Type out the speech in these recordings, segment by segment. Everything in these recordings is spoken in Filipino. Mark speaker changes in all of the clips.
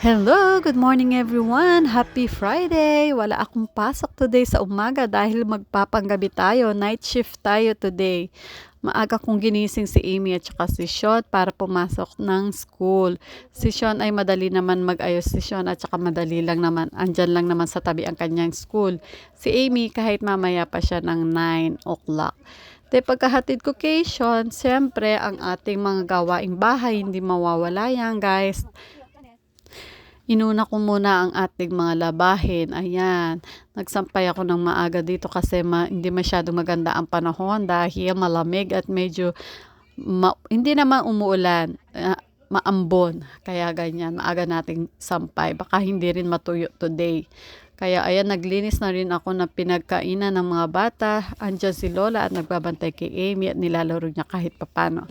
Speaker 1: Hello, good morning everyone. Happy Friday. Wala akong pasok today sa umaga dahil magpapanggabi tayo. Night shift tayo today. Maaga kong ginising si Amy at saka si Sean para pumasok ng school. Si Sean ay madali naman mag-ayos si Sean at saka madali lang naman. Andyan lang naman sa tabi ang kanyang school. Si Amy kahit mamaya pa siya ng 9 o'clock. De pagkahatid ko kay Sean, siyempre ang ating mga gawaing bahay hindi mawawala yan guys. Inuna ko muna ang ating mga labahin. Ayan, nagsampay ako ng maaga dito kasi hindi masyadong maganda ang panahon dahil malamig at medyo hindi naman umuulan. Maambon. Kaya ganyan, maaga nating sampay. Baka hindi rin matuyo today. Kaya ayan, naglinis na rin ako ng pinagkainan ng mga bata. Andyan si Lola at nagbabantay kay Amy at nilalaro niya kahit papano.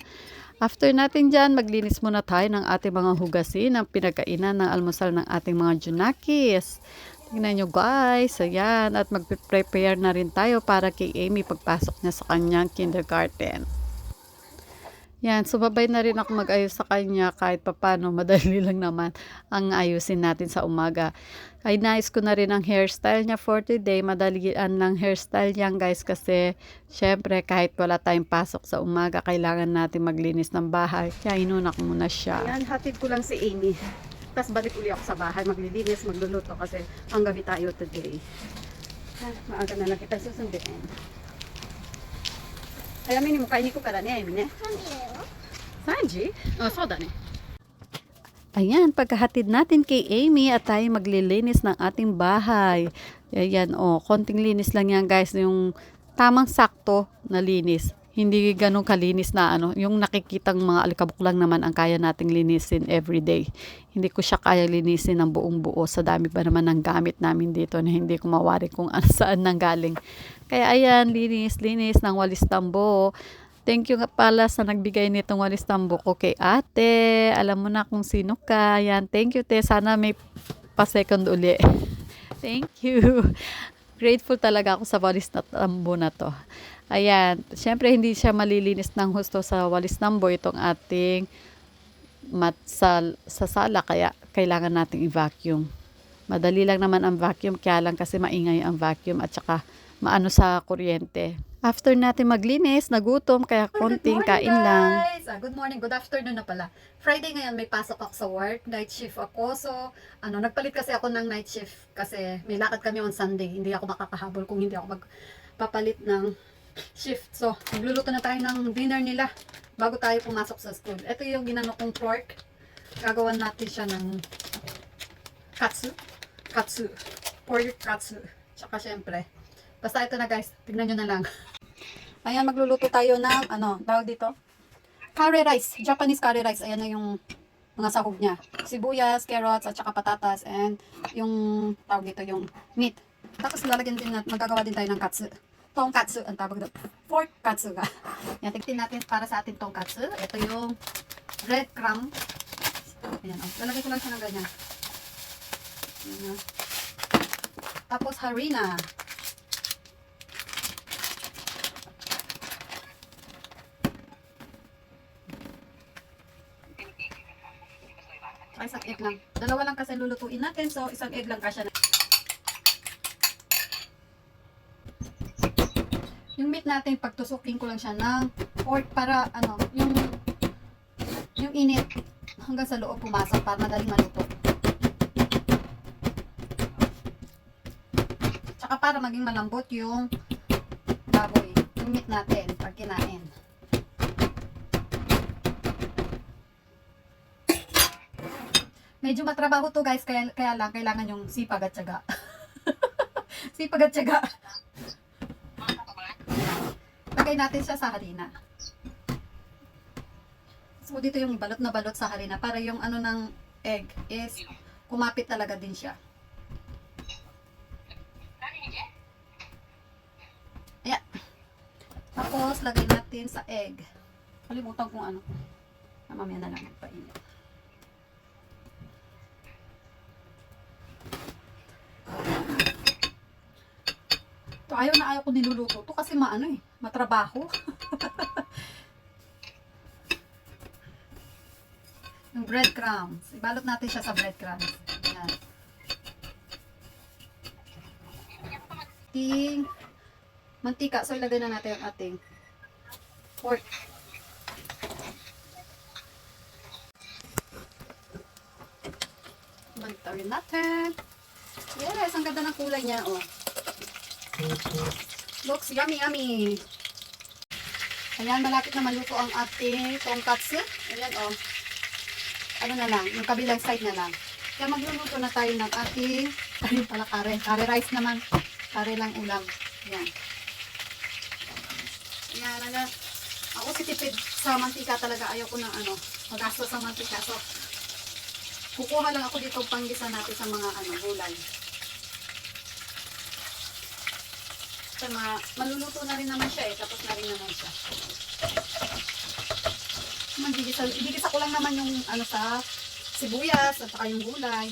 Speaker 1: After natin dyan, maglinis muna tayo ng ating mga hugasin, ng pinagkainan ng almusal ng ating mga junakis. Tingnan nyo guys, ayan, at mag-prepare na rin tayo para kay Amy pagpasok niya sa kanyang kindergarten. Yan, sumabay na rin ako mag-ayos sa kanya kahit papano, madali lang naman ang ayusin natin sa umaga. Ay nais ko na rin ang hairstyle niya for today, madalian lang hairstyle yan guys kasi syempre kahit wala tayong pasok sa umaga, kailangan natin maglinis ng bahay. Kaya inuna ko muna siya. Yan, hatid ko lang si Amy. Tapos balik uli ako sa bahay, maglilinis, magluluto kasi ang gabi tayo today. Maaga na lang kita susundin. Alam mo, mukha ini ko kada niya, Amy ne? Sanji? Oh, so da ne. Ayan, pagkahatid natin kay Amy at tayo maglilinis ng ating bahay. Ayan, oh, konting linis lang yan guys, yung tamang sakto na linis. Hindi ganun kalinis na yung nakikitang mga alikabok lang naman ang kaya nating linisin everyday. Hindi ko siya kaya linisin ng buong buo sa dami ba naman ng gamit namin dito na hindi ko mawari kung saan nanggaling. Kaya ayan, linis ng walis tambo. Thank you nga pala sa nagbigay nitong walis tambo ko kay ate. Alam mo na kung sino ka. Ayan, thank you te. Sana may pa-second uli. Thank you. Grateful talaga ako sa walis na tambo na to. Ayan, syempre hindi siya malilinis ng husto sa walis tambo itong ating sa sala kaya kailangan nating i-vacuum. Madali lang naman ang vacuum, kaya lang kasi maingay ang vacuum at saka maano sa kuryente. After natin maglinis, nagutom, kaya konting kain lang.
Speaker 2: Good morning, good afternoon na pala. Friday ngayon may pasok ako sa work, night shift ako. So, nagpalit kasi ako ng night shift kasi may lakad kami on Sunday. Hindi ako makakahabol kung hindi ako magpapalit ng shift. So, magluluto na tayo ng dinner nila bago tayo pumasok sa school. Ito yung ginano kong pork. Gagawan natin siya ng katsu, pork katsu. Tsaka syempre, basta ito na guys, tignan nyo na lang. Ayan, magluluto tayo ng, tawag dito? Curry rice, Japanese curry rice. Ayan na yung mga sahog niya. Sibuyas, carrots, at saka patatas, and yung, tawag dito, yung meat. Tapos lalagyan din natin, magagawa din tayo ng katsu. Tonkatsu, ang tawag dito. Pork katsu nga. Yan, tignan natin para sa ating tonkatsu. Ito yung breadcrumb. Ayan, lalagay ko lang siya ng ganyan. Ayan. Tapos harina. Ay, isang egg lang. Dalawa lang kasi lulutuin natin. So, isang egg lang kasya na. Yung meat natin, pagtusukin ko lang siya ng pork para, yung init hanggang sa loob pumasok para madaling maluto. Tsaka para maging malambot yung baboy, yung meat natin pag kinain. Medyo matrabaho to guys, kaya lang kailangan yung sipag at tiyaga. Sipag at tiyaga. Lagay natin siya sa harina. So dito yung balot na balot sa harina para yung ng egg is kumapit talaga din siya. Ayan. Tapos lagay natin sa egg. Kalimutan kung ano. Mamaya na lang magpainit. To ayaw ko niluluto to kasi matrabaho. Yung breadcrumbs. Ibalot natin siya sa breadcrumbs. Yan. Ating mantika. So, ilagay na natin yung ating pork. Bantawin natin. Yes, ang ganda ng kulay niya, oh. Looks yummy, yummy. Ayan, malapit na maluto ang ating tonkatsu. Ayan, oh. Ano na lang, yung kabilang side na lang. Kaya magluluto na tayo ng ating, ayun pala, kare. Kare rice naman. Kare lang ulam. Ayan. Ayan, ano. Ako sitipid sa mantika talaga. Ayaw ko ng ano, magasto sa mantika. So, kukuha lang ako dito panggisa natin sa mga ano, gulay. So, maluluto na rin naman siya eh. Tapos na rin naman siya. Igigisa ko lang naman yung ano sa sibuyas at saka yung gulay.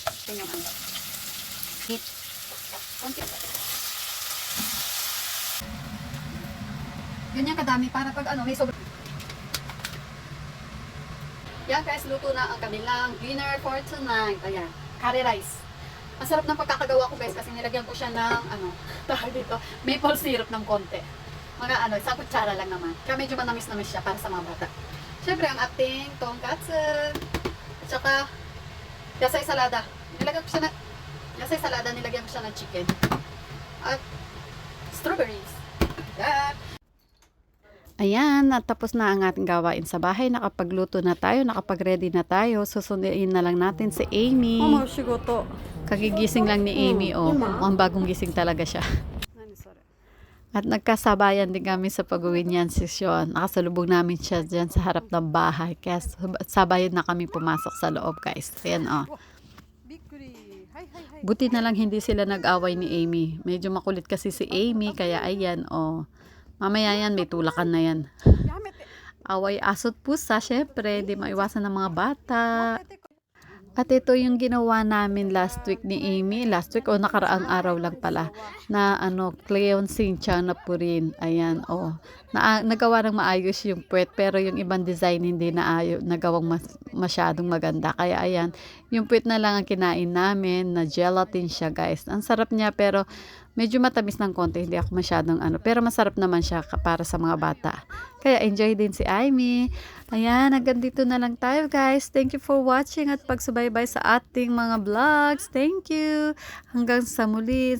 Speaker 2: Ito yung ano. Hit. Konti. Ganyan kadami para pag ano, may sobrang. Yan guys, luto na ang kanilang dinner for tonight. Ayan, curry rice. Ang sarap ng pagkakagawa ko guys kasi nilagyan ko siya ng ano, tawag dito, maple syrup ng konti. Mga ano, isang kutsara lang naman. Kaya medyo manamis-namis siya para sa mga bata. Siyempre ang ating tonkatsu. At saka yasay salada. Nilagyan ko siya na yasay salada, nilagyan ko siya ng chicken. At strawberries. Yan.
Speaker 1: Ayan, natapos na ang ating gawain sa bahay. Nakapagluto na tayo, nakapag-ready na tayo. Susunduin na lang natin si Amy.
Speaker 2: Shigoto.
Speaker 1: Kagigising lang ni Amy, oh. Mukhang bagong gising talaga siya. At nagkasabayan din kami sa pag-uwi niyan si Sean. Nakasalubog namin siya dyan sa harap ng bahay. Kaya sabayan na kami pumasok sa loob, guys. Ayan, oh. Buti na lang hindi sila nag-away ni Amy. Medyo makulit kasi si Amy, kaya ayan, oh. Mamaya yan, may tulakan na yan. Away asot pusa, syempre, di maiwasan ng mga bata. At ito yung ginawa namin last week ni Amy. Last week o nakaraang araw lang pala. Na ano, cleansing chanappurin. Ayan, oh. Nagawa ng maayos yung puwet. Pero yung ibang design hindi nagawang masyadong maganda. Kaya ayan, yung puwet na lang ang kinain namin. Na gelatin siya guys. Ang sarap niya pero medyo matamis ng konti. Hindi ako masyadong ano. Pero masarap naman siya para sa mga bata. Kaya enjoy din si Amy. Ayan, hanggang dito na lang tayo guys. Thank you for watching at pagsubaybay sa ating mga vlogs. Thank you. Hanggang sa muli.